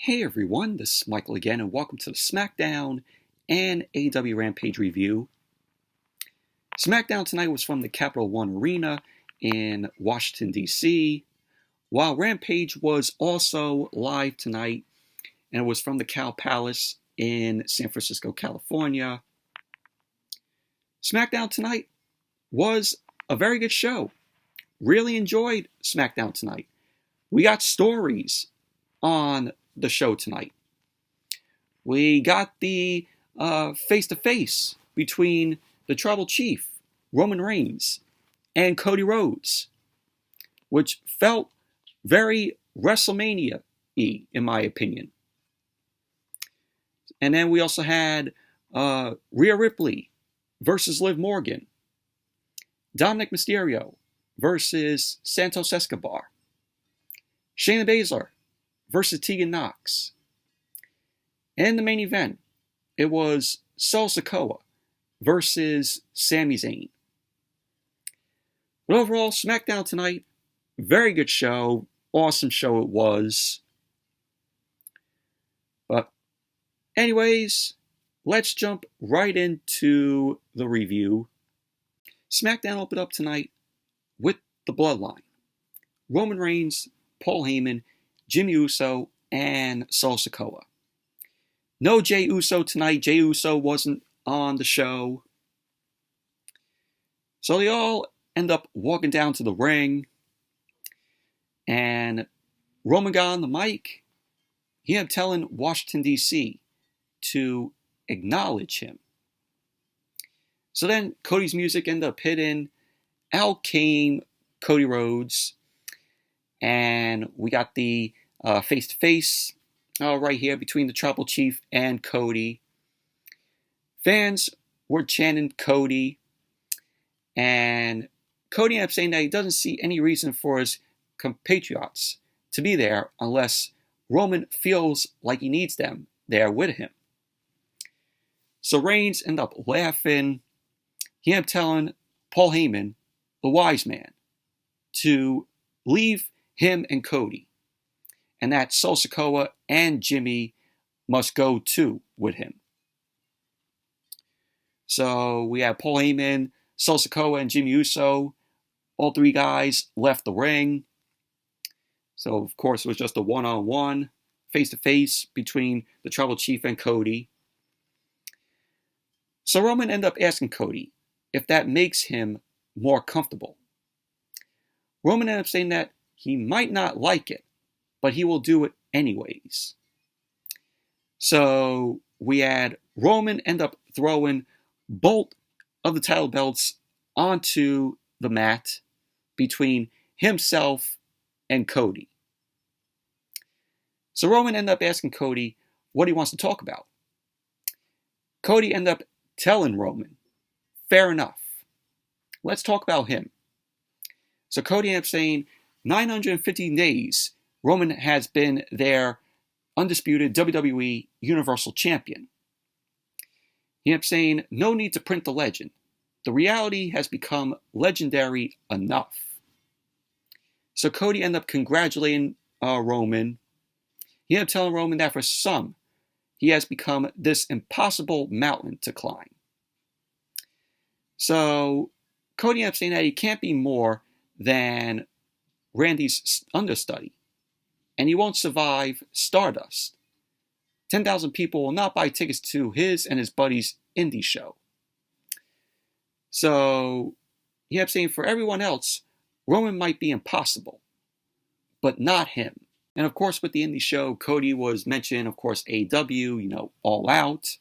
Hey everyone, this is Michael again, and welcome to the Smackdown and AEW Rampage review. Smackdown tonight was from the Capital One Arena in Washington, D.C., while Rampage was also live tonight, and it was from the Cow Palace in San Francisco, California. Smackdown tonight was a very good show. Really enjoyed Smackdown tonight. We got stories on the show tonight. We got the face-to-face between the Tribal Chief, Roman Reigns, and CODY RHODES, which felt very WrestleMania-y, in my opinion. And then we also had Rhea Ripley versus Liv Morgan, Dominik Mysterio versus Santos Escobar, Shayna Baszler versus Tegan Knox. And the main event, it was Sikoa versus Sami Zayn. But overall, Smackdown tonight, very good show, awesome show it was. But anyways, let's jump right into the review. Smackdown opened up tonight with the Bloodline. Roman Reigns, Paul Heyman, Jimmy Uso, and Sikoa. No Jey Uso tonight. Jey Uso wasn't on the show. So they all end up walking down to the ring. And Roman got on the mic. He ended up telling Washington, D.C. to acknowledge him. So then Cody's music ended up hitting. Out came CODY RHODES. And we got the face-to-face right here between the Tribal Chief and Cody. Fans were chanting Cody. And Cody ended up saying that he doesn't see any reason for his compatriots to be there unless Roman feels like he needs them there with him. So Reigns ended up laughing. He ended up telling Paul Heyman, the wise man, to leave him and Cody, and that Sikoa and Jimmy must go too with him. So we have Paul Heyman, Sikoa, and Jimmy Uso. All three guys left the ring. So of course it was just a one-on-one, face-to-face between the Tribal Chief and Cody. So Roman ended up asking Cody if that makes him more comfortable. Roman ended up saying that he might not like it, but he will do it anyways. So we had Roman end up throwing both of the title belts onto the mat between himself and Cody. So Roman ended up asking Cody what he wants to talk about. Cody ended up telling Roman, fair enough, let's talk about him. So Cody ended up saying, 950 days, Roman has been their undisputed WWE Universal Champion. He ended up saying, no need to print the legend. The reality has become legendary enough. So Cody ended up congratulating Roman. He ended up telling Roman that for some, he has become this impossible mountain to climb. So Cody ended up saying that he can't be more than Randy's understudy, and he won't survive Stardust. 10,000 people will not buy tickets to his and his buddy's indie show. So he ended up saying for everyone else, Roman might be impossible, but not him. And of course, with the indie show, Cody was mentioned, of course, AEW, All Out.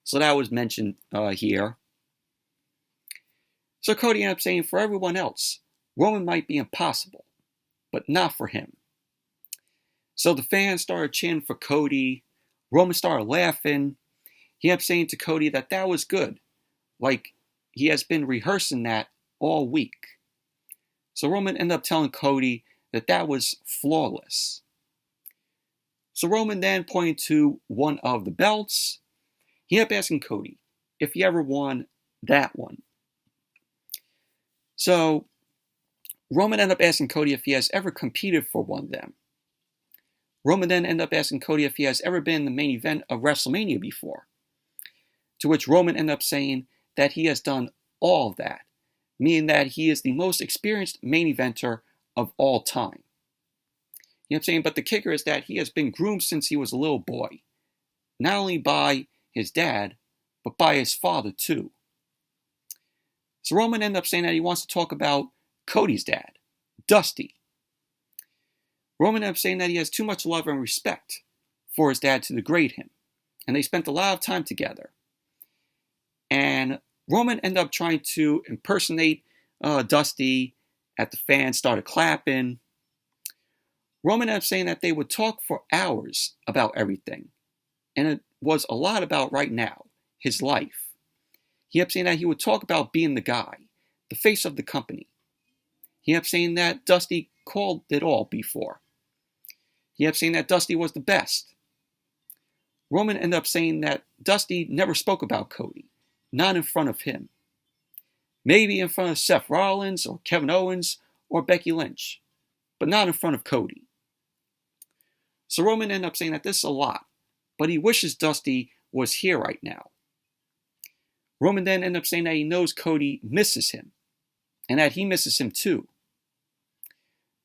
So that was mentioned here. So Cody ended up saying for everyone else, Roman might be impossible, but not for him. So the fans started chanting for Cody. Roman started laughing. He ended up saying to Cody that was good. Like he has been rehearsing that all week. So Roman ended up telling Cody that was flawless. So Roman then pointed to one of the belts. He ended up asking Cody if he ever won that one. So Roman ended up asking Cody if he has ever competed for one of them. Roman then ended up asking Cody if he has ever been in the main event of WrestleMania before, to which Roman ended up saying that he has done all of that, meaning that he is the most experienced main eventer of all time. You know what I'm saying? But the kicker is that he has been groomed since he was a little boy, not only by his dad, but by his father too. So Roman ended up saying that he wants to talk about Cody's dad, Dusty. Roman ended up saying that he has too much love and respect for his dad to degrade him, and they spent a lot of time together. And Roman ended up trying to impersonate Dusty at the fans started clapping. Roman ended up saying that they would talk for hours about everything, and it was a lot about right now, his life. He ended up saying that he would talk about being the guy, the face of the company. He ended up saying that Dusty called it all before. He ended up saying that Dusty was the best. Roman ended up saying that Dusty never spoke about Cody, not in front of him. Maybe in front of Seth Rollins or Kevin Owens or Becky Lynch, but not in front of Cody. So Roman ended up saying that this is a lot, but he wishes Dusty was here right now. Roman then ended up saying that he knows Cody misses him, and that he misses him too.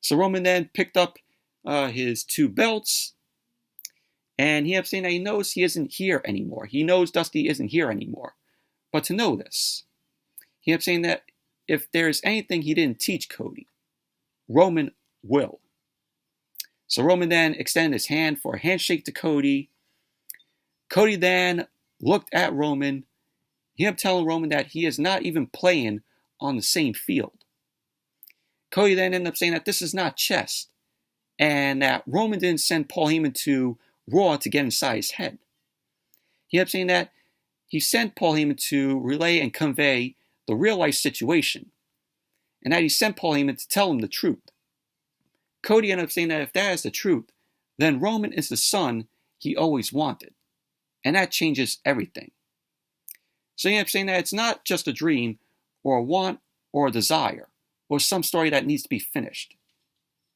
So Roman then picked up his 2 belts, and he ended up saying that he knows he isn't here anymore. He knows Dusty isn't here anymore. But to know this, he ended up saying that if there's anything he didn't teach Cody, Roman will. So Roman then extended his hand for a handshake to Cody. Cody then looked at Roman. He ended up telling Roman that he is not even playing on the same field. Cody then ended up saying that this is not chess, and that Roman didn't send Paul Heyman to Raw to get inside his head. He ended up saying that he sent Paul Heyman to relay and convey the real-life situation, and that he sent Paul Heyman to tell him the truth. Cody ended up saying that if that is the truth, then Roman is the son he always wanted, and that changes everything. So he ended up saying that it's not just a dream, or a want, or a desire, or some story that needs to be finished,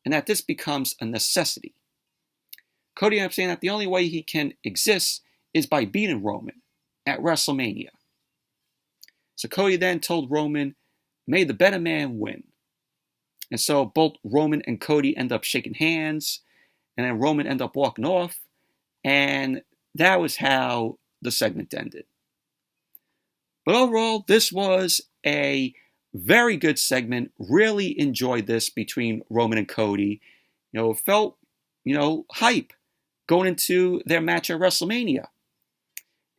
and that this becomes a necessity. Cody ended up saying that the only way he can exist is by beating Roman at WrestleMania. So Cody then told Roman, may the better man win. And so both Roman and Cody end up shaking hands, and then Roman ended up walking off, and that was how the segment ended. But overall, this was a very good segment. Really enjoyed this between Roman and Cody. Felt, hype going into their match at WrestleMania.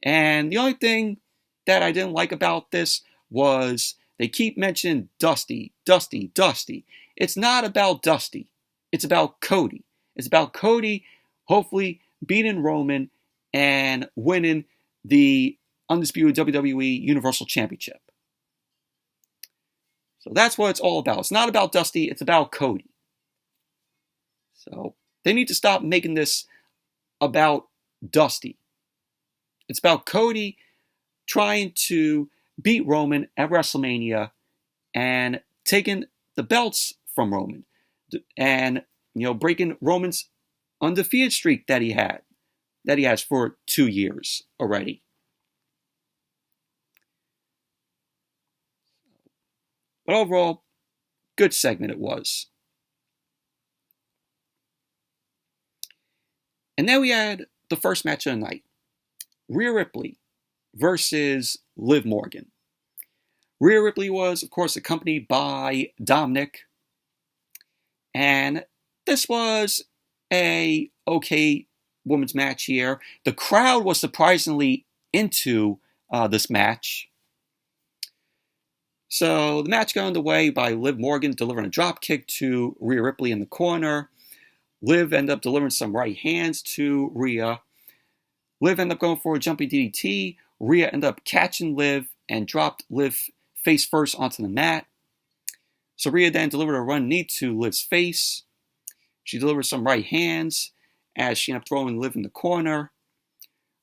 And the only thing that I didn't like about this was they keep mentioning Dusty, Dusty, Dusty. It's not about Dusty. It's about Cody. It's about Cody hopefully beating Roman and winning the undisputed WWE Universal Championship. So that's what it's all about. It's not about Dusty. It's about Cody. So they need to stop making this about Dusty. It's about Cody trying to beat Roman at WrestleMania and taking the belts from Roman and breaking Roman's undefeated streak that he has for 2 years already. But overall, good segment it was. And then we had the first match of the night. Rhea Ripley versus Liv Morgan. Rhea Ripley was, of course, accompanied by Dominik. And this was a okay women's match here. The crowd was surprisingly into this match. So the match got underway by Liv Morgan delivering a drop kick to Rhea Ripley in the corner. Liv ended up delivering some right hands to Rhea. Liv ended up going for a jumping DDT. Rhea ended up catching Liv and dropped Liv face first onto the mat. So Rhea then delivered a run knee to Liv's face. She delivered some right hands as she ended up throwing Liv in the corner.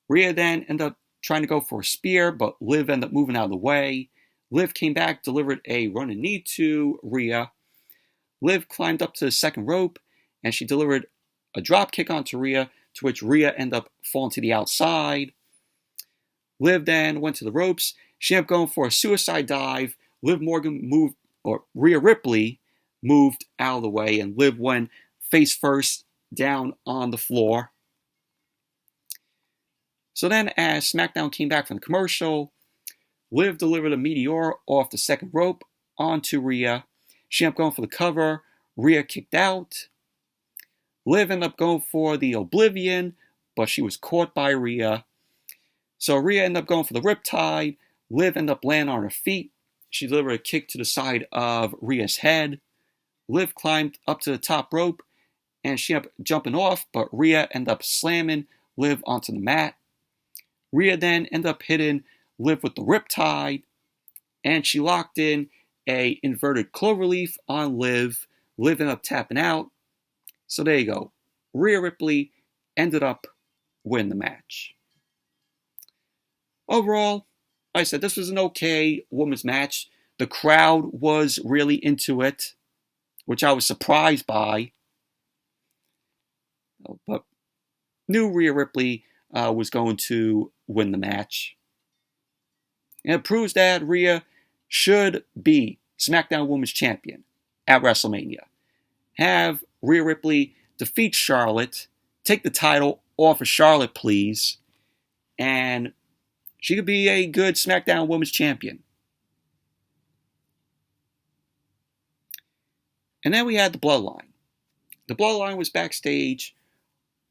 Rhea then ended up trying to go for a spear, but Liv ended up moving out of the way. Liv came back, delivered a running knee to Rhea. Liv climbed up to the second rope, and she delivered a drop kick onto Rhea, to which Rhea ended up falling to the outside. Liv then went to the ropes. She ended up going for a suicide dive. Rhea Ripley moved out of the way, and Liv went face first down on the floor. So then, as SmackDown came back from the commercial, Liv delivered a meteor off the second rope onto Rhea. She ended up going for the cover. Rhea kicked out. Liv ended up going for the Oblivion, but she was caught by Rhea. So Rhea ended up going for the Riptide. Liv ended up landing on her feet. She delivered a kick to the side of Rhea's head. Liv climbed up to the top rope, and she ended up jumping off, but Rhea ended up slamming Liv onto the mat. Rhea then ended up hitting Liv with the Riptide, and she locked in a inverted cloverleaf on Liv. Liv ended up tapping out. So there you go. Rhea Ripley ended up winning the match. Overall, like I said, this was an okay women's match. The crowd was really into it, which I was surprised by. But knew Rhea Ripley was going to win the match. And it proves that Rhea should be SmackDown Women's Champion at WrestleMania. Have Rhea Ripley defeat Charlotte, take the title off of Charlotte, please, and she could be a good SmackDown Women's Champion. And then we had the Bloodline. The Bloodline was backstage.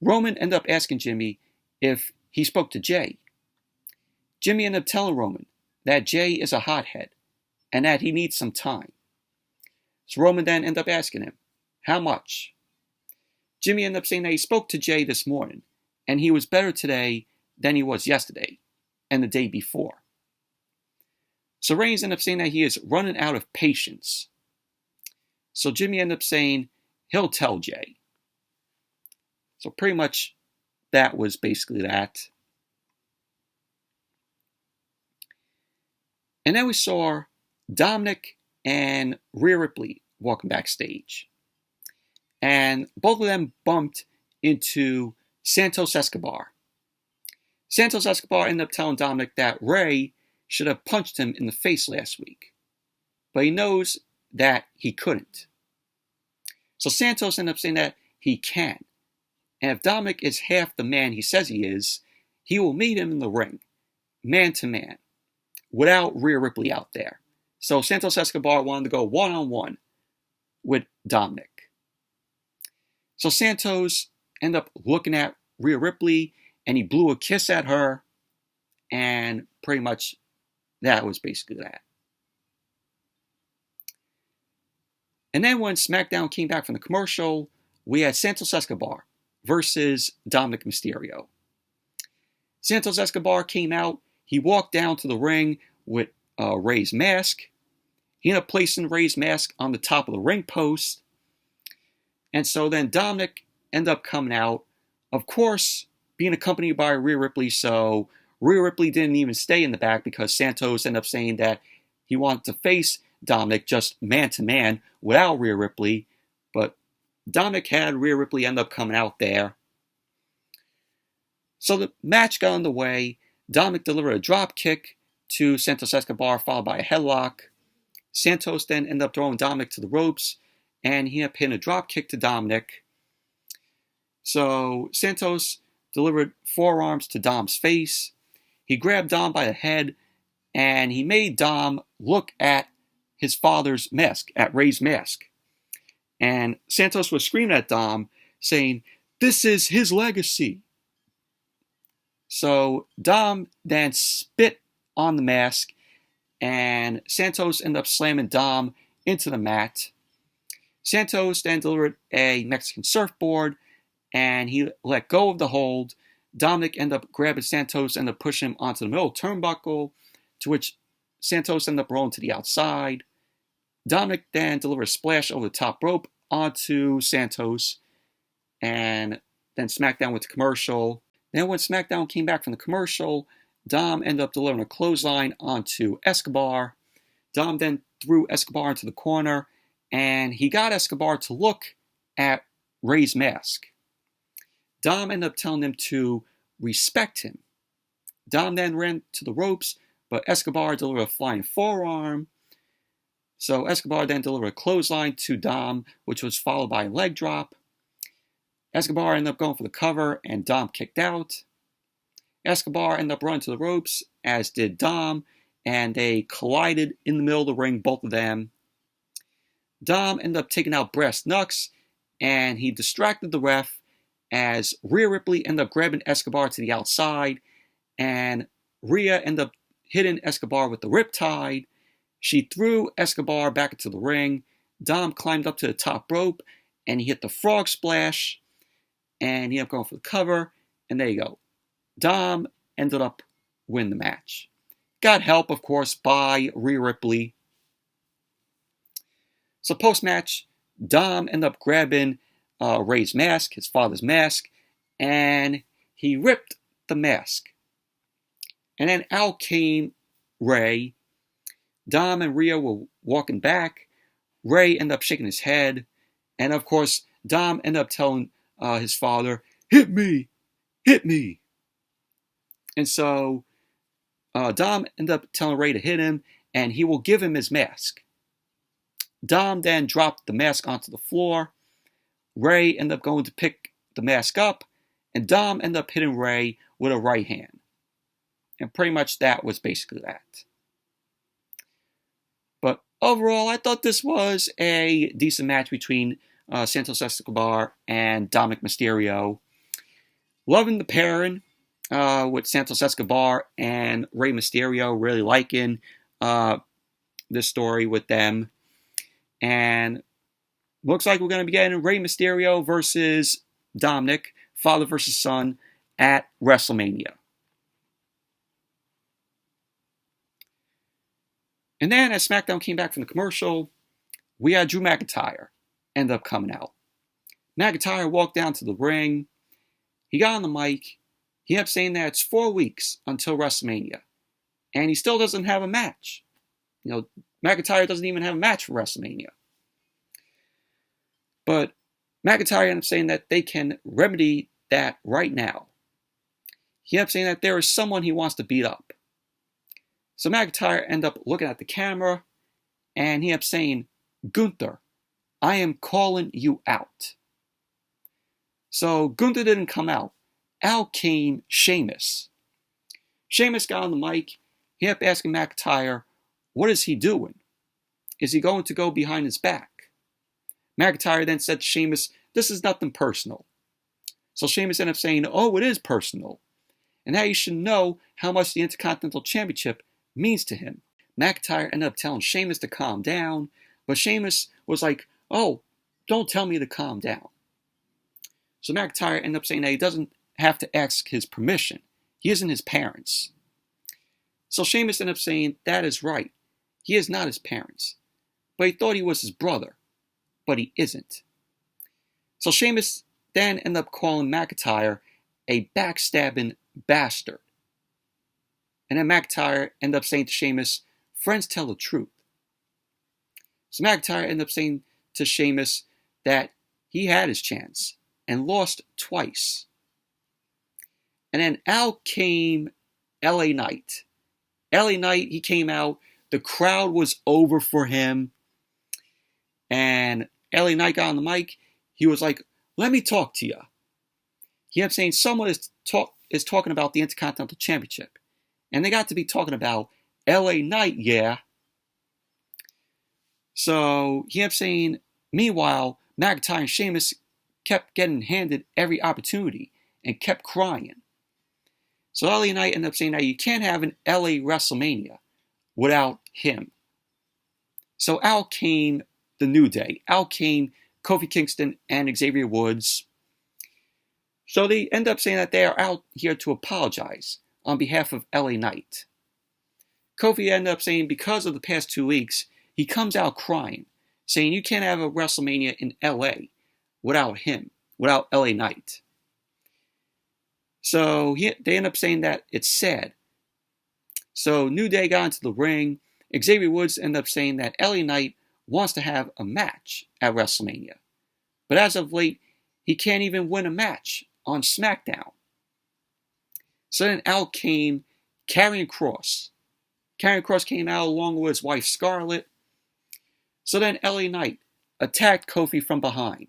Roman ended up asking Jimmy if he spoke to Jay. Jimmy ended up telling Roman that Jay is a hothead and that he needs some time. So Roman then ended up asking him, how much? Jimmy ended up saying that he spoke to Jay this morning and he was better today than he was yesterday and the day before. So Reigns ended up saying that he is running out of patience. So Jimmy ended up saying he'll tell Jay. So pretty much that was basically that. And then we saw Dominik and Rhea Ripley walking backstage. And both of them bumped into Santos Escobar. Santos Escobar ended up telling Dominik that Ray should have punched him in the face last week. But he knows that he couldn't. So Santos ended up saying that he can. And if Dominik is half the man he says he is, he will meet him in the ring, man to man, without Rhea Ripley out there. So Santos Escobar wanted to go one-on-one with Dominik. So Santos ended up looking at Rhea Ripley, and he blew a kiss at her, and pretty much that was basically that. And then when SmackDown came back from the commercial, we had Santos Escobar versus Dominik Mysterio. Santos Escobar came out. He walked down to the ring with Ray's mask. He ended up placing Ray's mask on the top of the ring post. And so then Dominik ended up coming out, of course, being accompanied by Rhea Ripley. So Rhea Ripley didn't even stay in the back because Santos ended up saying that he wanted to face Dominik just man to man without Rhea Ripley. But Dominik had Rhea Ripley end up coming out there. So the match got underway. Dominik delivered a drop kick to Santos Escobar, followed by a headlock. Santos then ended up throwing Dominik to the ropes, and he ended up hitting a drop kick to Dominik. So Santos delivered forearms to Dom's face. He grabbed Dom by the head, and he made Dom look at his father's mask, at Ray's mask. And Santos was screaming at Dom, saying, "This is his legacy." So Dom then spit on the mask, and Santos ended up slamming Dom into the mat. Santos then delivered a Mexican surfboard, and he let go of the hold. Dominik ended up grabbing Santos and ended up pushing him onto the middle turnbuckle, to which Santos ended up rolling to the outside. Dominik then delivered a splash over the top rope onto Santos, and then SmackDown went to commercial. Then when SmackDown came back from the commercial, Dom ended up delivering a clothesline onto Escobar. Dom then threw Escobar into the corner, and he got Escobar to look at Ray's mask. Dom ended up telling them to respect him. Dom then ran to the ropes, but Escobar delivered a flying forearm. So Escobar then delivered a clothesline to Dom, which was followed by a leg drop. Escobar ended up going for the cover, and Dom kicked out. Escobar ended up running to the ropes, as did Dom, and they collided in the middle of the ring, both of them. Dom ended up taking out Brass Knucks, and he distracted the ref as Rhea Ripley ended up grabbing Escobar to the outside, and Rhea ended up hitting Escobar with the Riptide. She threw Escobar back into the ring. Dom climbed up to the top rope, and he hit the frog splash, and he ended up going for the cover, and there you go. Dom ended up winning the match. Got help, of course, by Rhea Ripley. So post-match, Dom ended up grabbing Ray's mask, his father's mask, and he ripped the mask. And then out came Ray. Dom and Rhea were walking back. Ray ended up shaking his head. And of course, Dom ended up telling his father, "Hit me! Hit me!" And so Dom ended up telling Ray to hit him, and he will give him his mask. Dom then dropped the mask onto the floor. Ray ended up going to pick the mask up, and Dom ended up hitting Ray with a right hand. And pretty much that was basically that. But overall, I thought this was a decent match between Santos Escobar and Dominik Mysterio. Loving the pairing with Santos Escobar and Rey Mysterio. Really liking this story with them. And looks like we're going to be getting Rey Mysterio versus Dominik, father versus son, at WrestleMania. And then as SmackDown came back from the commercial, we had Drew McIntyre end up coming out. McIntyre walked down to the ring. He got on the mic. He kept saying that it's 4 weeks until WrestleMania. And he still doesn't have a match. You know, McIntyre doesn't even have a match for WrestleMania. But McIntyre ended up saying that they can remedy that right now. He ended up saying that there is someone he wants to beat up. So McIntyre ended up looking at the camera, and he ended up saying, "Gunther, I am calling you out." So Gunther didn't come out. Out came Sheamus. Sheamus got on the mic. He ended up asking McIntyre, what is he doing? Is he going to go behind his back? McIntyre then said to Sheamus, "This is nothing personal." So Sheamus ended up saying, "Oh, it is personal. And now you should know how much the Intercontinental Championship means to him." McIntyre ended up telling Sheamus to calm down, but Sheamus was like, "Oh, don't tell me to calm down." So McIntyre ended up saying that he doesn't have to ask his permission. He isn't his parents. So Sheamus ended up saying that is right. He is not his parents. But he thought he was his brother. But he isn't. So Sheamus then ended up calling McIntyre a backstabbing bastard. And then McIntyre ended up saying to Sheamus, "Friends tell the truth." So McIntyre ended up saying to Sheamus that he had his chance and lost twice. And then out came LA Knight. LA Knight, he came out. The crowd was over for him. And LA Knight got on the mic. He was like, "Let me talk to you." He kept saying someone is talking about the Intercontinental Championship. And they got to be talking about LA Knight, yeah. So he kept saying, meanwhile, McIntyre and Sheamus kept getting handed every opportunity and kept crying. So LA Knight ended up saying that you can't have an LA WrestleMania without him. So out came the New Day. Out came Kofi Kingston and Xavier Woods. So they end up saying that they are out here to apologize on behalf of LA Knight. Kofi ended up saying because of the past 2 weeks, he comes out crying, saying you can't have a WrestleMania in LA without him, without LA Knight. So they end up saying that it's sad. So New Day got into the ring. Xavier Woods ended up saying that LA Knight wants to have a match at WrestleMania. But as of late, he can't even win a match on SmackDown. So then out came Karrion Kross. Karrion Kross came out along with his wife Scarlett. So then LA Knight attacked Kofi from behind.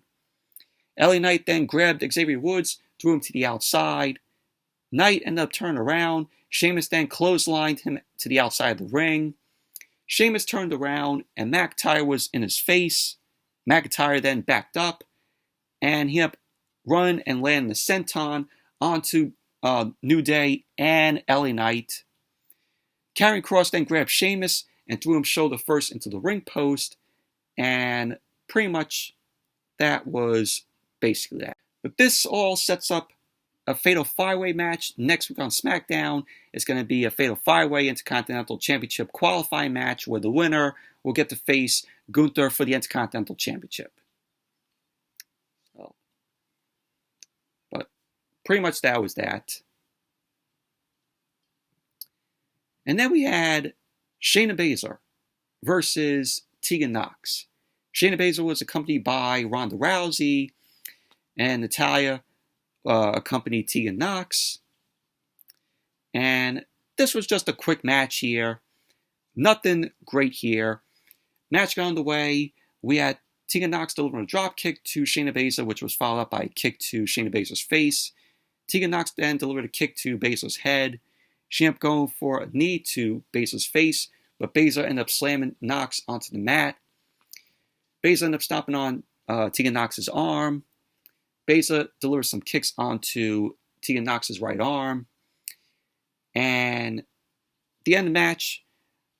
LA Knight then grabbed Xavier Woods, threw him to the outside. Knight ended up turning around. Sheamus then clotheslined him to the outside of the ring. Sheamus turned around and McIntyre was in his face. McIntyre then backed up and he had run and landed the senton onto New Day and LA Knight. Karrion Kross then grabbed Sheamus and threw him shoulder first into the ring post, and pretty much that was basically that. But this all sets up a Fatal 5-Way match next week on SmackDown. It's going to be a Fatal 5-Way Intercontinental Championship qualifying match where the winner will get to face Gunther for the Intercontinental Championship. So, but pretty much that was that. And then we had Shayna Baszler versus Tegan Nox. Shayna Baszler was accompanied by Ronda Rousey, and Natalya accompanied Tegan Nox. And this was just a quick match here. Nothing great here. Match got underway. We had Tegan Nox delivering a drop kick to Shayna Baszler, which was followed up by a kick to Shayna Baszler's face. Tegan Nox then delivered a kick to Baszler's head. She ended up going for a knee to Baszler's face, but Baszler ended up slamming Nox onto the mat. Baszler ended up stomping on Tegan Nox's arm. Baszler delivered some kicks onto Tegan Nox's right arm. And at the end of the match,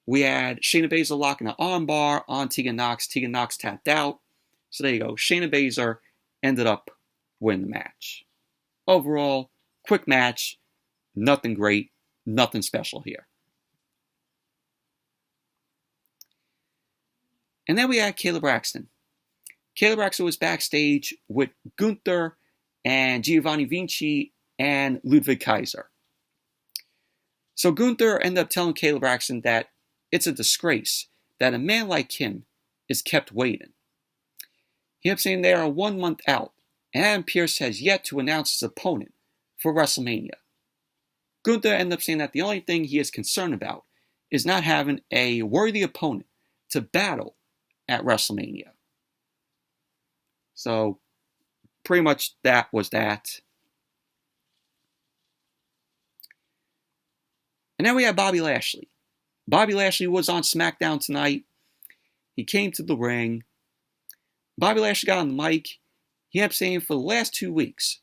we had Shayna Baszler locking an armbar on Tegan Nox. Tegan Nox tapped out. So there you go. Shayna Baszler ended up winning the match. Overall, quick match. Nothing great. Nothing special here. And then we had Kayla Braxton. Kayla Braxton was backstage with Gunther and Giovanni Vinci and Ludwig Kaiser. So Gunther ended up telling Kayla Braxton that it's a disgrace that a man like him is kept waiting. He ended up saying they are 1 month out, and Adam Pearce has yet to announce his opponent for WrestleMania. Gunther ended up saying that the only thing he is concerned about is not having a worthy opponent to battle at WrestleMania. So, pretty much that was that. And then we have Bobby Lashley. Bobby Lashley was on SmackDown tonight. He came to the ring. Bobby Lashley got on the mic. He ended up saying for the last 2 weeks,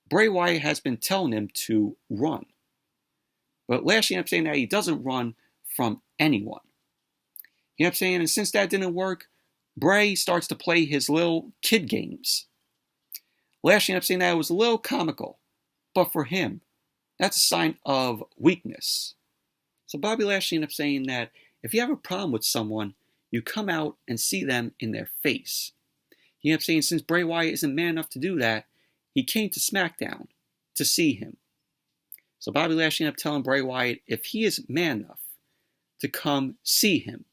Bray Wyatt has been telling him to run. But Lashley ended up saying that he doesn't run from anyone. He ended up saying, and since that didn't work, Bray starts to play his little kid games. Lashley ended up saying that it was a little comical, but for him, that's a sign of weakness. So Bobby Lashley ended up saying that if you have a problem with someone, you come out and see them in their face. He ended up saying since Bray Wyatt isn't man enough to do that, he came to SmackDown to see him. So Bobby Lashley ended up telling Bray Wyatt if he is man enough to come see him.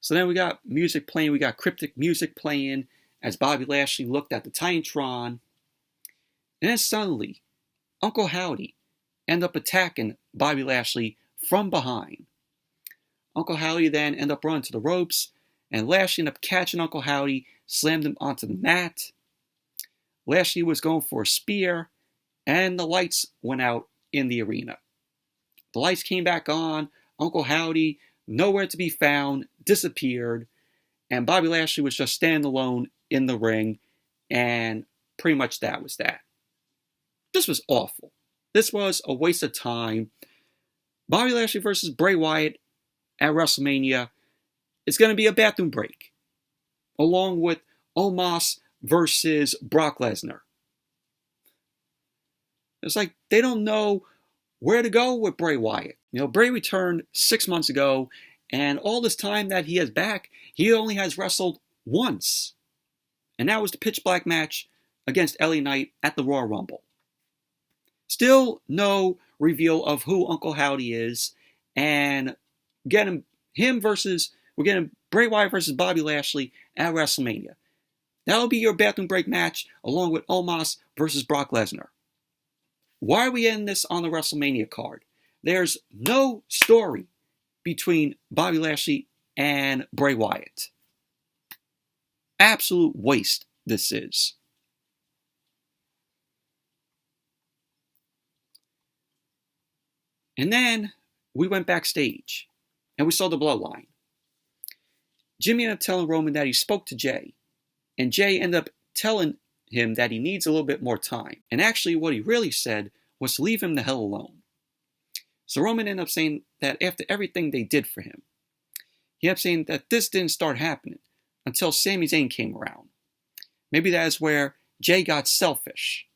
So then we got music playing. We got cryptic music playing as Bobby Lashley looked at the Titantron. And then suddenly, Uncle Howdy ended up attacking Bobby Lashley from behind. Uncle Howdy then ended up running to the ropes, and Lashley ended up catching Uncle Howdy, slammed him onto the mat. Lashley was going for a spear, and the lights went out in the arena. The lights came back on. Uncle Howdy, nowhere to be found, disappeared, and Bobby Lashley was just standing alone in the ring, and pretty much that was that. This was awful. This was a waste of time. Bobby Lashley versus Bray Wyatt at WrestleMania is going to be a bathroom break, along with Omos versus Brock Lesnar. It's like they don't know where to go with Bray Wyatt. You know, Bray returned 6 months ago, and all this time that he is back, he only has wrestled once. And that was the pitch black match against LA Knight at the Royal Rumble. Still no reveal of who Uncle Howdy is, and we're getting Bray Wyatt versus Bobby Lashley at WrestleMania. That'll be your bathroom break match, along with Omos versus Brock Lesnar. Why are we in this on the WrestleMania card? There's no story between Bobby Lashley and Bray Wyatt. Absolute waste this is. And then we went backstage and we saw the bloodline. Jimmy ended up telling Roman that he spoke to Jay, and Jay ended up telling him that he needs a little bit more time. And actually what he really said was to leave him the hell alone. So Roman ended up saying that after everything they did for him, he ended up saying that this didn't start happening until Sami Zayn came around. Maybe that is where Jay got selfish.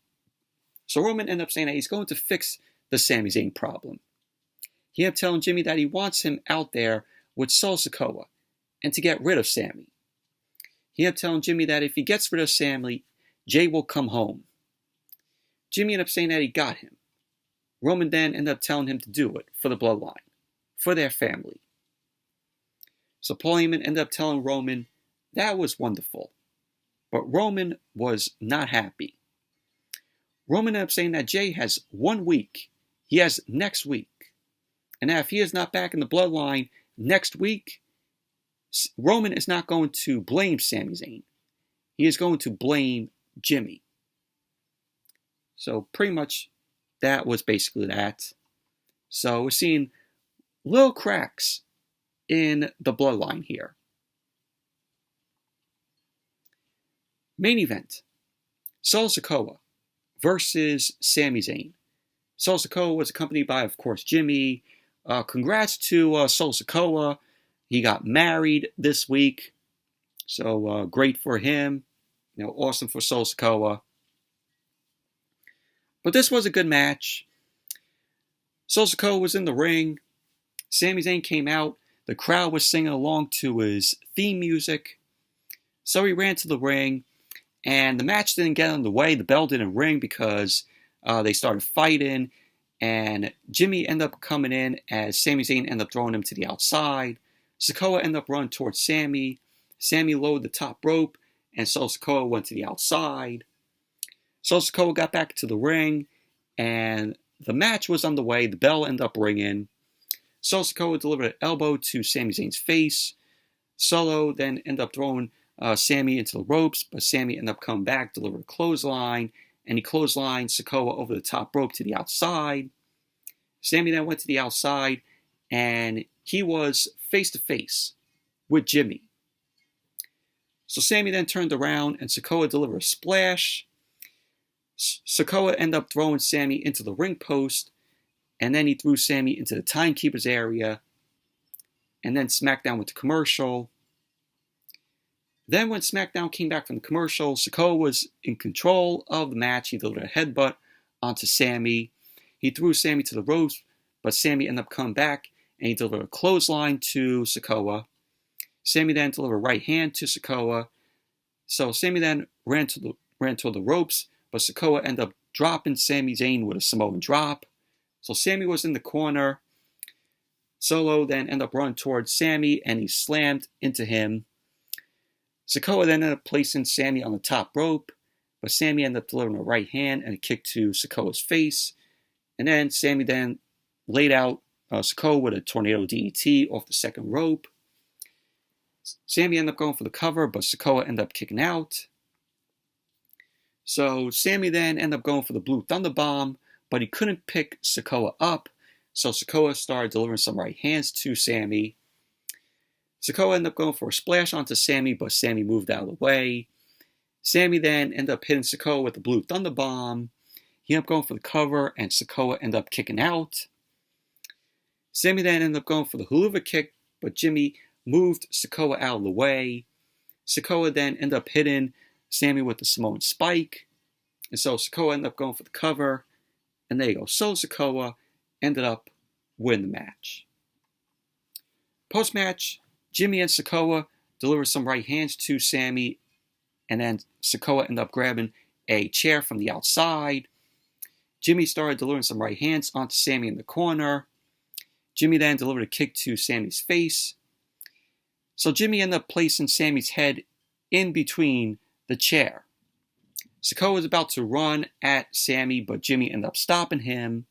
So Roman ended up saying that he's going to fix the Sami Zayn problem. He ended up telling Jimmy that he wants him out there with Sikoa and to get rid of Sami. He ended up telling Jimmy that if he gets rid of Sami, Jay will come home. Jimmy ended up saying that he got him. Roman then ended up telling him to do it for the bloodline, for their family. So Paul Heyman ended up telling Roman that was wonderful. But Roman was not happy. Roman ended up saying that Jay has 1 week. He has next week. And that if he is not back in the bloodline next week, Roman is not going to blame Sami Zayn. He is going to blame Jimmy. So pretty much that was basically that. So we're seeing little cracks in the bloodline here. Main event. Sikoa versus Sami Zayn. Sikoa was accompanied by, of course, Jimmy. Congrats to Sikoa. He got married this week. So great for him. Awesome for Sikoa. But this was a good match. Sikoa was in the ring. Sami Zayn came out. The crowd was singing along to his theme music. So he ran to the ring. And the match didn't get underway. The bell didn't ring because they started fighting. And Jimmy ended up coming in as Sami Zayn ended up throwing him to the outside. Sikoa ended up running towards Sami. Sami lowered the top rope. And Sikoa went to the outside. Sikoa got back to the ring. And the match was underway. The bell ended up ringing. Sikoa delivered an elbow to Sami Zayn's face. Solo then ended up throwing Sami into the ropes, but Sami ended up coming back, delivered a clothesline, and he clotheslined Sikoa over the top rope to the outside. Sami then went to the outside, and he was face-to-face with Jimmy. So Sami then turned around, and Sikoa delivered a splash. Sikoa ended up throwing Sami into the ring post, and then he threw Sami into the timekeeper's area, and then Smackdown went to commercial. Then when Smackdown came back from the commercial, Sikoa was in control of the match. He delivered a headbutt onto Sami. He threw Sami to the ropes, but Sami ended up coming back, and he delivered a clothesline to Sikoa. Sami then delivered a right hand to Sikoa. So Sami then ran toward the ropes, but Sikoa ended up dropping Sami Zayn with a Samoan drop. So Sami was in the corner. Solo then ended up running towards Sami, and he slammed into him. Sikoa then ended up placing Sami on the top rope, but Sami ended up delivering a right hand and a kick to Sikoa's face. And then Sami then laid out Sikoa with a tornado DDT off the second rope. Sami ended up going for the cover, but Sikoa ended up kicking out. So Sami then ended up going for the Blue Thunder Bomb, but he couldn't pick Sikoa up. So Sikoa started delivering some right hands to Sami. Sikoa ended up going for a splash onto Sami, but Sami moved out of the way. Sami then ended up hitting Sikoa with the Blue Thunder Bomb. He ended up going for the cover, and Sikoa ended up kicking out. Sami then ended up going for the Haluva kick, but Jimmy moved Sikoa out of the way. Sikoa then ended up hitting Sami with the Samoan Spike. And so Sikoa ended up going for the cover. And there you go. So Sikoa ended up winning the match. Post-match, Jimmy and Sikoa delivered some right hands to Sami. And then Sikoa ended up grabbing a chair from the outside. Jimmy started delivering some right hands onto Sami in the corner. Jimmy then delivered a kick to Sami's face. So Jimmy ended up placing Sami's head in between the chair. Sikoa was about to run at Sami, but Jimmy ended up stopping him.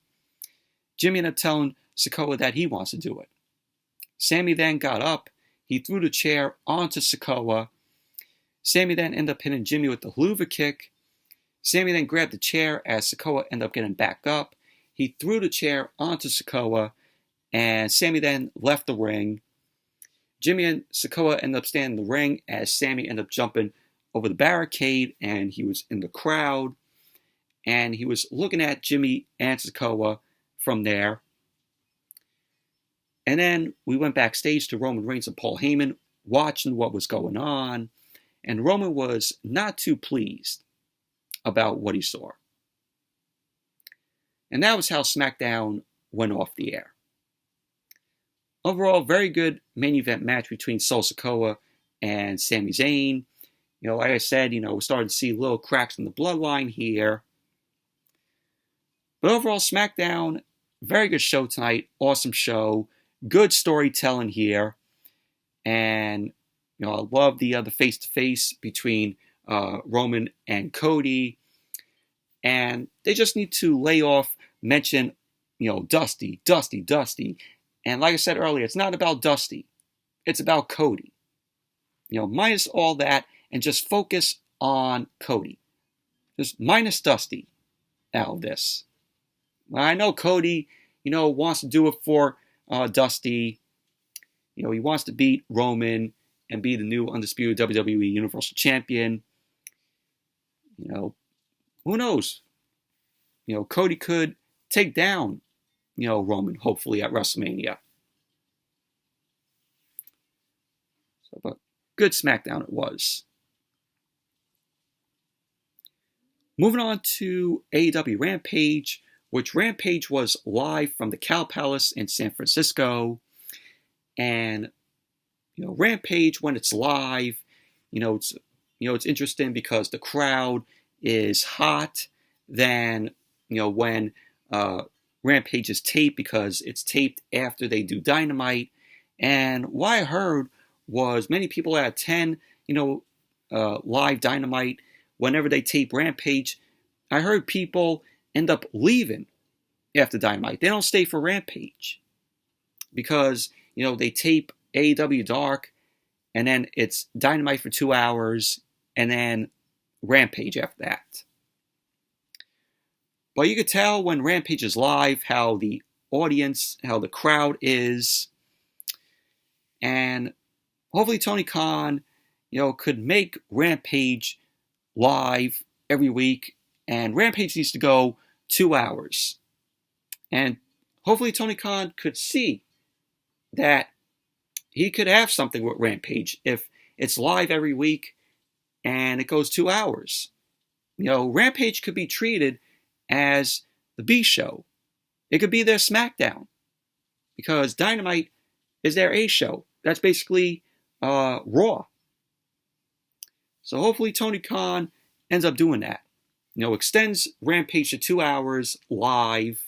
Jimmy ended up telling Sikoa that he wants to do it. Sami then got up. He threw the chair onto Sikoa. Sami then ended up hitting Jimmy with the haluva kick. Sami then grabbed the chair as Sikoa ended up getting back up. He threw the chair onto Sikoa, and Sami then left the ring. Jimmy and Sikoa ended up staying in the ring as Sami ended up jumping over the barricade, and he was in the crowd. And he was looking at Jimmy and Sikoa from there. And then we went backstage to Roman Reigns and Paul Heyman, watching what was going on. And Roman was not too pleased about what he saw. And that was how SmackDown went off the air. Overall, very good main event match between Sikoa and Sami Zayn. Like I said, we're starting to see little cracks in the bloodline here. But overall, SmackDown, very good show tonight. Awesome show. Good storytelling here. And, I love the face-to-face between Roman and Cody. And they just need to lay off, mention, Dusty. And like I said earlier, it's not about Dusty. It's about Cody. Minus all that and just focus on Cody. Just minus Dusty out of this. I know Cody, wants to do it for Dusty. He wants to beat Roman and be the new undisputed WWE Universal Champion. Who knows? Cody could take down, Roman, hopefully at WrestleMania. But good SmackDown it was. Moving on to AEW Rampage, which Rampage was live from the Cow Palace in San Francisco. And, Rampage, when it's live, it's interesting because the crowd is hot than, when Rampage is taped, because it's taped after they do Dynamite. And what I heard was many people that attend, live Dynamite, whenever they tape Rampage, I heard people end up leaving after Dynamite. They don't stay for Rampage because, they tape AEW Dark, and then it's Dynamite for 2 hours, and then Rampage after that. But you could tell when Rampage is live how the audience, how the crowd is. And hopefully Tony Khan, could make Rampage live every week. And Rampage needs to go 2 hours. And hopefully Tony Khan could see that he could have something with Rampage if it's live every week and it goes 2 hours. Rampage could be treated as the B show. It could be their SmackDown, because Dynamite is their A show. That's basically Raw. So hopefully Tony Khan ends up doing that. Extends Rampage to 2 hours live.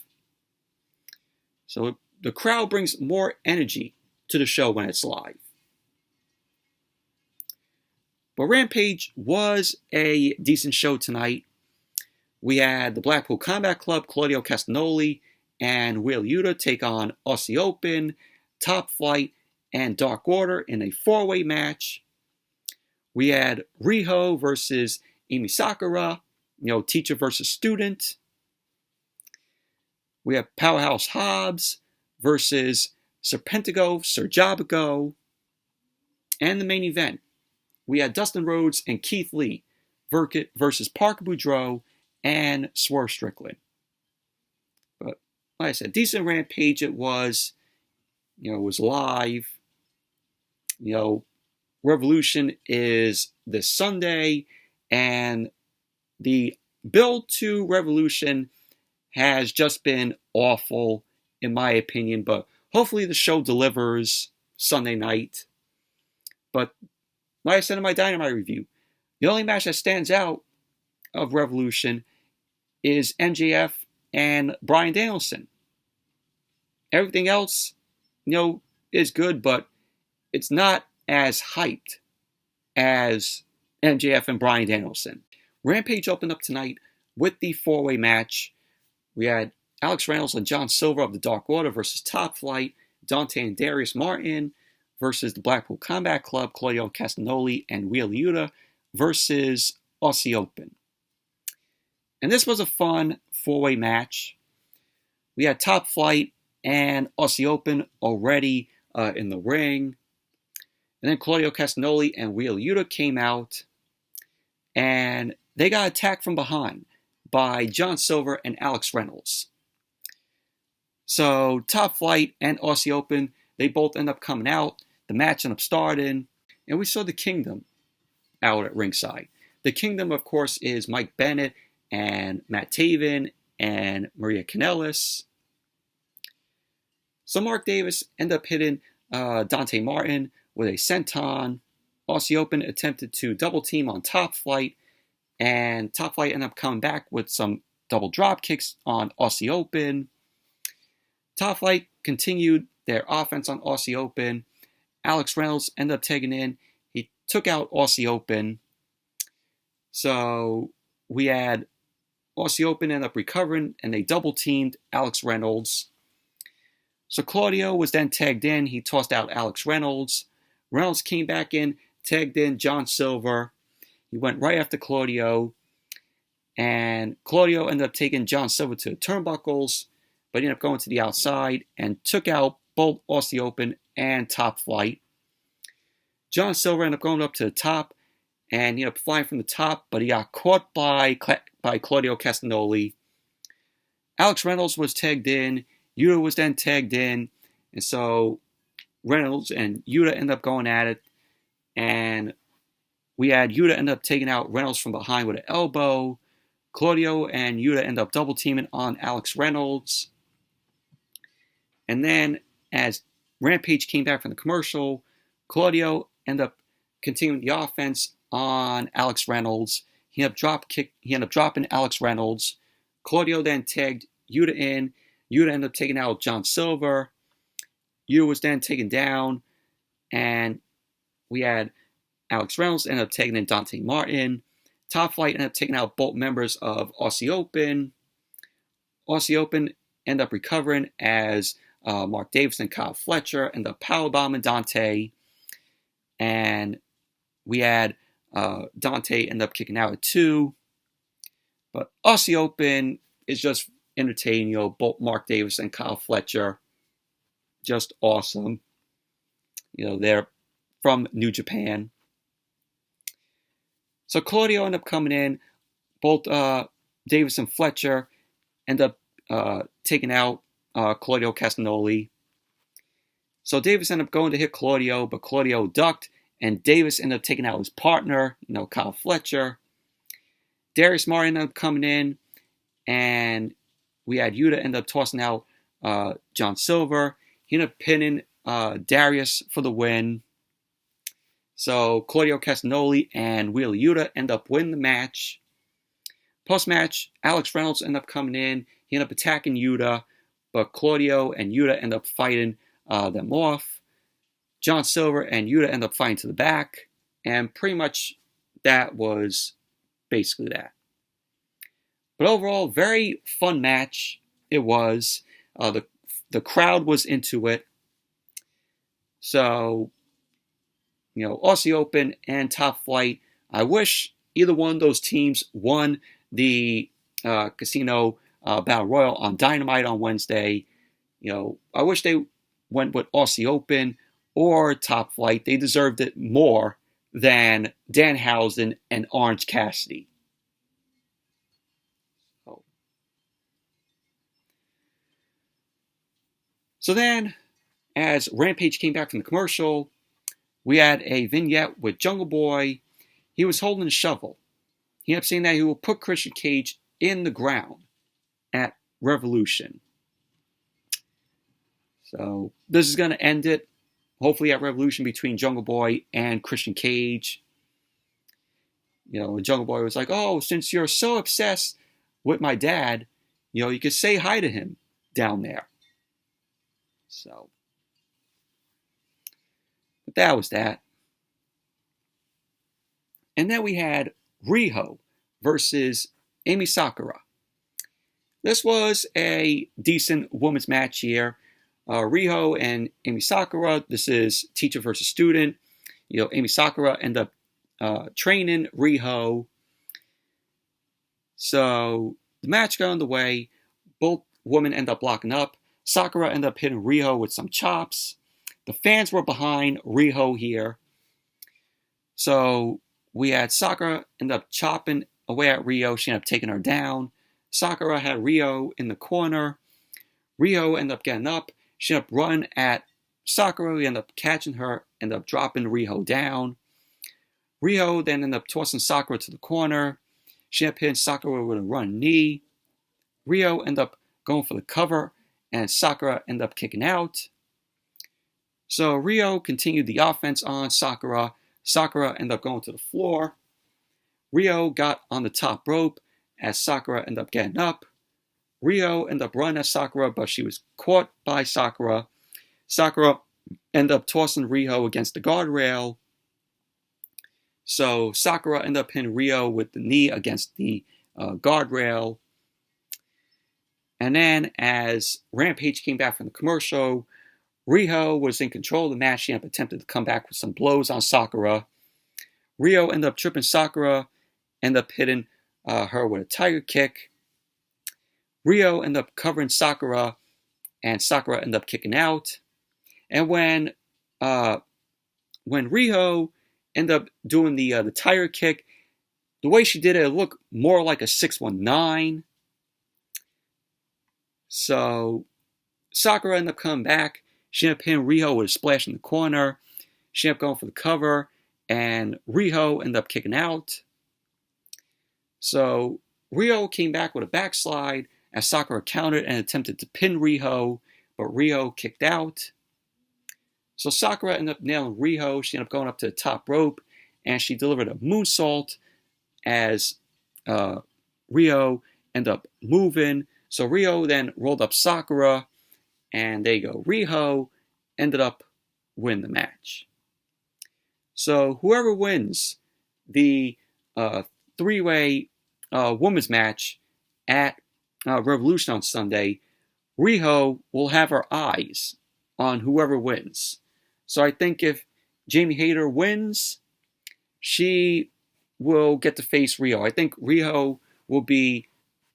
So the crowd brings more energy to the show when it's live. But Rampage was a decent show tonight. We had the Blackpool Combat Club, Claudio Castagnoli and Will Yuta take on Aussie Open, Top Flight, and Dark Order in a 4-way match. We had Riho versus Emi Sakura, teacher versus student. We have Powerhouse Hobbs versus Serpentico, Sir Jabaco. And the main event, we had Dustin Rhodes and Keith Lee versus Parker Boudreaux and Swerve Strickland. But like I said, decent Rampage it was. It was live. Revolution is this Sunday, and the build to Revolution has just been awful, in my opinion, but hopefully the show delivers Sunday night. But like I said in my Dynamite review, the only match that stands out of Revolution is MJF and Bryan Danielson. Everything else, is good, but it's not as hyped as MJF and Bryan Danielson. Rampage opened up tonight with the four-way match. We had Alex Reynolds and John Silver of the Dark Order versus Top Flight, Dante and Darius Martin versus the Blackpool Combat Club, Claudio Castagnoli and Wheeler Yuta versus Aussie Open. And this was a fun four-way match. We had Top Flight and Aussie Open already in the ring. And then Claudio Castagnoli and Wheeler Yuta came out. And they got attacked from behind by John Silver and Alex Reynolds. So Top Flight and Aussie Open, they both end up coming out. The match ended up starting. And we saw the Kingdom out at ringside. The Kingdom, of course, is Mike Bennett and Matt Taven and Maria Kanellis. So Mark Davis ended up hitting Dante Martin with a senton. Aussie Open attempted to double team on Top Flight, and Top Flight ended up coming back with some double drop kicks on Aussie Open. Top Flight continued their offense on Aussie Open. Alex Reynolds ended up taking in. He took out Aussie Open. So we had Aussie Open end up recovering, and they double teamed Alex Reynolds. So Claudio was then tagged in. He tossed out Alex Reynolds. Reynolds came back in, tagged in John Silver. He went right after Claudio. And Claudio ended up taking John Silver to the turnbuckles, but he ended up going to the outside and took out both Aussie Open and Top Flight. John Silver ended up going up to the top, and he ended up flying from the top, but he got caught by Claudio Castagnoli. Alex Reynolds was tagged in. Yuta was then tagged in. And so Reynolds and Yuta ended up going at it. And we had Yuta end up taking out Reynolds from behind with an elbow. Claudio and Yuta end up double teaming on Alex Reynolds. And then as Rampage came back from the commercial, Claudio ended up continuing the offense on Alex Reynolds. He ended up dropping Alex Reynolds. Claudio then tagged Yuta in. Yuta ended up taking out John Silver. Yuta was then taken down. And we had Alex Reynolds ended up taking in Dante Martin. Top Flight ended up taking out both members of Aussie Open. Aussie Open ended up recovering as Mark Davis and Kyle Fletcher ended up powerbombing Dante. And we had Dante end up kicking out at 2. But Aussie Open is just entertaining. Both Mark Davis and Kyle Fletcher, just awesome. They're from New Japan. So Claudio ended up coming in. Both Davis and Fletcher end up taking out Claudio Castagnoli. So Davis ended up going to hit Claudio, but Claudio ducked, and Davis ended up taking out his partner, Kyle Fletcher. Darius Martin ended up coming in, and we had Yuta end up tossing out John Silver. He ended up pinning Darius for the win. So Claudio Castagnoli and Wheeler Yuta end up winning the match. Post-match, Alex Reynolds ended up coming in. He ended up attacking Yuta, but Claudio and Yuta ended up fighting them off. John Silver and Yuta ended up fighting to the back. And pretty much that was basically that. But overall, very fun match. It was. The crowd was into it. So, Aussie Open and Top Flight. I wish either one of those teams won the Casino Battle Royal on Dynamite on Wednesday. I wish they went with Aussie Open or Top Flight. They deserved it more than Danhausen and Orange Cassidy. So then, as Rampage came back from the commercial, we had a vignette with Jungle Boy. He was holding a shovel. He ended up saying that he will put Christian Cage in the ground at Revolution. So this is going to end it, hopefully at Revolution, between Jungle Boy and Christian Cage. Jungle Boy was like, oh, since you're so obsessed with my dad, you could say hi to him down there. So, but that was that. And then we had Riho versus Amy Sakura. This was a decent women's match here. Riho and Amy Sakura. This is teacher versus student. Amy Sakura end up training Riho. So the match got underway. Both women end up locking up. Sakura end up hitting Riho with some chops. The fans were behind Riho here. So we had Sakura end up chopping away at Riho. She ended up taking her down. Sakura had Riho in the corner. Riho ended up getting up. She ended up running at Sakura. We ended up catching her, ended up dropping Riho down. Riho then ended up tossing Sakura to the corner. She ended up hitting Sakura with a run knee. Riho ended up going for the cover, and Sakura ended up kicking out. So Riho continued the offense on Sakura. Sakura ended up going to the floor. Riho got on the top rope as Sakura ended up getting up. Riho ended up running at Sakura, but she was caught by Sakura. Sakura ended up tossing Riho against the guardrail. So Sakura ended up hitting Riho with the knee against the guardrail. And then as Rampage came back from the commercial, Riho was in control of the match. She attempted to come back with some blows on Sakura. Riho ended up tripping Sakura, ended up hitting her with a tiger kick. Riho ended up covering Sakura, and Sakura ended up kicking out. And when Riho ended up doing the tiger kick, the way she did it looked more like a 619. So Sakura ended up coming back. She ended up hitting Riho with a splash in the corner. She ended up going for the cover, and Riho ended up kicking out. So Riho came back with a backslide as Sakura countered and attempted to pin Riho, but Riho kicked out. So Sakura ended up nailing Riho. She ended up going up to the top rope, and she delivered a moonsault as Riho ended up moving. So Riho then rolled up Sakura, and there you go. Riho ended up winning the match. So whoever wins the three-way women's match at Revolution on Sunday, Riho will have her eyes on whoever wins. So I think if Jamie Hayter wins, she will get to face Riho. I think Riho will be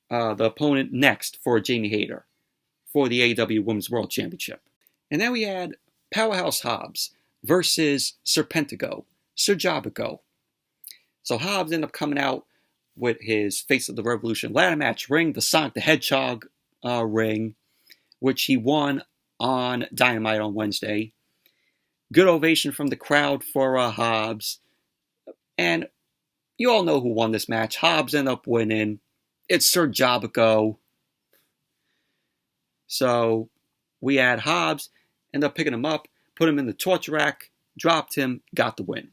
the opponent next for Jamie Hayter for the AEW Women's World Championship. And then we had Powerhouse Hobbs versus Serpentico, Sir Jabaco. So Hobbs ended up coming out with his Face of the Revolution ladder match ring, the Sonic the Hedgehog ring, which he won on Dynamite on Wednesday. Good ovation from the crowd for Hobbs. And you all know who won this match. Hobbs ended up winning. It's Sir Jabaco. So we had Hobbs end up picking him up, put him in the torture rack, dropped him, got the win.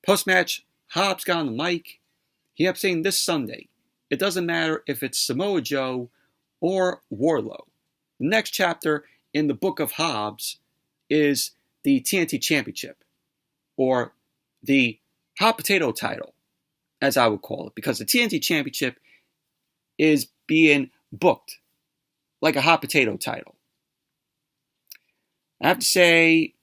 Post-match, Hobbs got on the mic. He ended up saying this Sunday, it doesn't matter if it's Samoa Joe or Wardlow. The next chapter in the book of Hobbs is the TNT Championship, or the hot potato title, as I would call it, because the TNT Championship is being booked like a hot potato title. I have to say,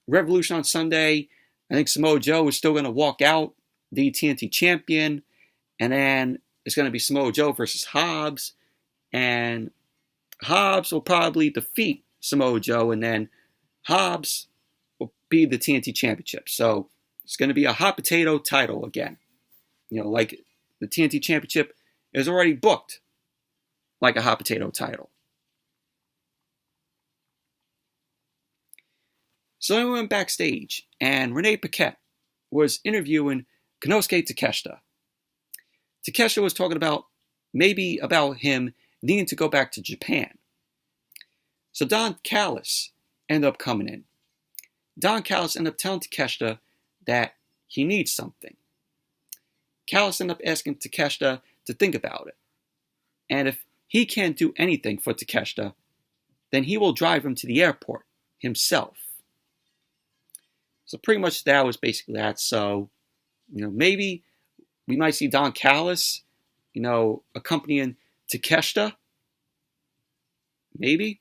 Revolution on Sunday, I think Samoa Joe is still going to walk out the TNT champion, and then it's going to be Samoa Joe versus Hobbs, and Hobbs will probably defeat Samoa Joe, and then Hobbs will be the TNT championship. So it's going to be a hot potato title again. Like the TNT championship is already booked like a hot potato title. So then we went backstage, and Renee Paquette was interviewing Konosuke Takeshita. Takeshita was talking about him needing to go back to Japan. So Don Callis ended up coming in. Don Callis ended up telling Takeshita that he needs something. Callis ended up asking Takeshita to think about it. And if he can't do anything for Takeshita, then he will drive him to the airport himself. So pretty much that was basically that. So, maybe We might see Don Callis, accompanying Takeshita. Maybe.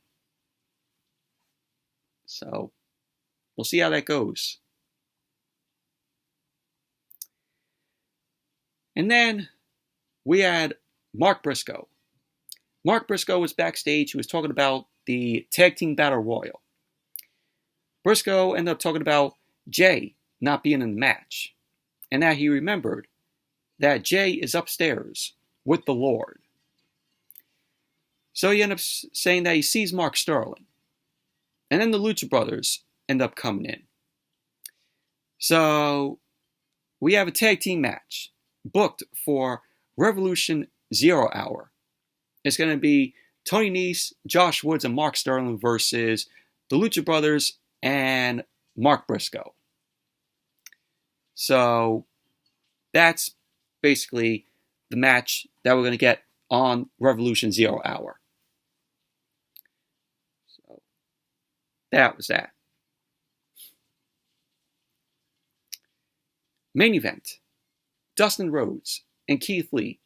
So, we'll see how that goes. And then we had Mark Briscoe. Mark Briscoe was backstage. He was talking about the Tag Team Battle Royal. Briscoe ended up talking about Jay not being in the match, and that he remembered that Jay is upstairs with the Lord. So he ended up saying that he sees Mark Sterling. And then the Lucha Brothers end up coming in. So we have a tag team match booked for Revolution 0 Hour. It's going to be Tony Nese, Josh Woods, and Mark Sterling versus the Lucha Brothers and Mark Briscoe. So that's basically the match that we're going to get on Revolution 0 Hour. So that was that. Main event. Dustin Rhodes and Keith Lee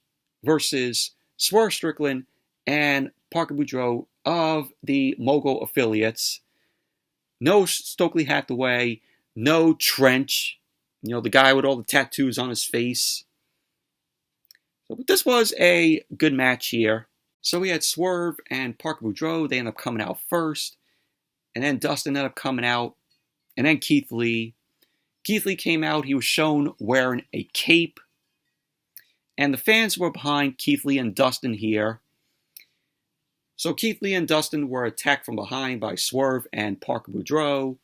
versus Swerve Strickland and Parker Boudreaux of the Mogul affiliates. No Stokely Hathaway, no Trench, the guy with all the tattoos on his face. So, but this was a good match here. So we had Swerve and Parker Boudreaux. They ended up coming out first. And then Dustin ended up coming out. And then Keith Lee. Keith Lee came out. He was shown wearing a cape. And the fans were behind Keith Lee and Dustin here. So Keith Lee and Dustin were attacked from behind by Swerve and Parker Boudreaux.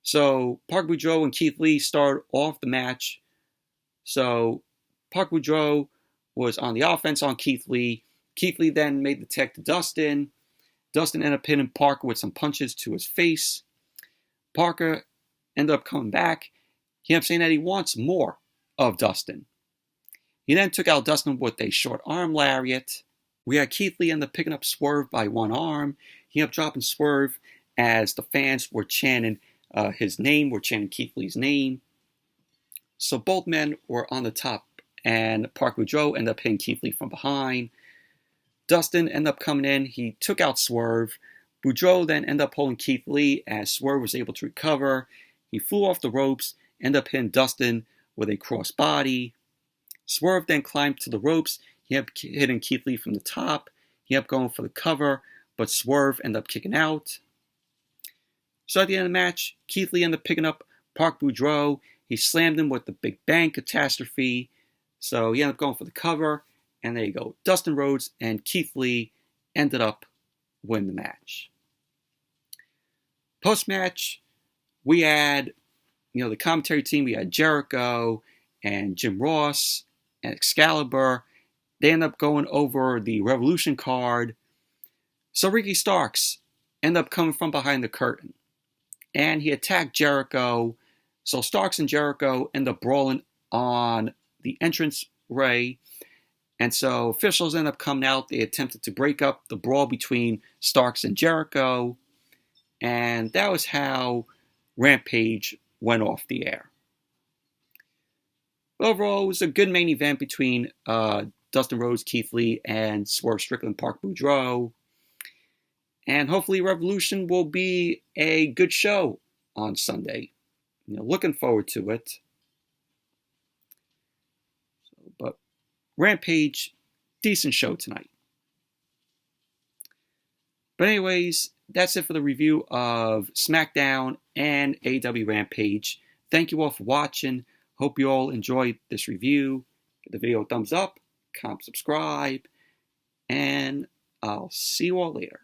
So Parker Boudreaux and Keith Lee started off the match. So Parker Boudreaux was on the offense on Keith Lee. Keith Lee then made the tag to Dustin. Dustin ended up hitting Parker with some punches to his face. Parker ended up coming back. He ended up saying that he wants more of Dustin. He then took out Dustin with a short arm lariat. We had Keith Lee end up picking up Swerve by one arm. He ended up dropping Swerve as the fans were chanting his name, were chanting Keith Lee's name. So both men were on the top, and Parker Boudreaux ended up hitting Keith Lee from behind. Dustin ended up coming in. He took out Swerve. Boudreaux then ended up holding Keith Lee as Swerve was able to recover. He flew off the ropes, ended up hitting Dustin with a crossbody. Swerve then climbed to the ropes. He ended up hitting Keith Lee from the top. He ended up going for the cover, but Swerve ended up kicking out. So at the end of the match, Keith Lee ended up picking up Parker Boudreaux. He slammed him with the Big Bang Catastrophe. So he ended up going for the cover. And there you go. Dustin Rhodes and Keith Lee ended up winning the match. Post-match, we had, the commentary team. We had Jericho and Jim Ross and Excalibur. They ended up going over the Revolution card. So Ricky Starks ended up coming from behind the curtain. And he attacked Jericho. So Starks and Jericho ended up brawling on the entrance way. And so officials ended up coming out. They attempted to break up the brawl between Starks and Jericho. And that was how Rampage went off the air. Overall, it was a good main event between Dustin Rhodes, Keith Lee, and Swerve Strickland, Parker Boudreaux. And hopefully Revolution will be a good show on Sunday. Looking forward to it. But Rampage, decent show tonight. But anyways, that's it for the review of SmackDown and AEW Rampage. Thank you all for watching. Hope you all enjoyed this review. Give the video a thumbs up, comment, subscribe, and I'll see you all later.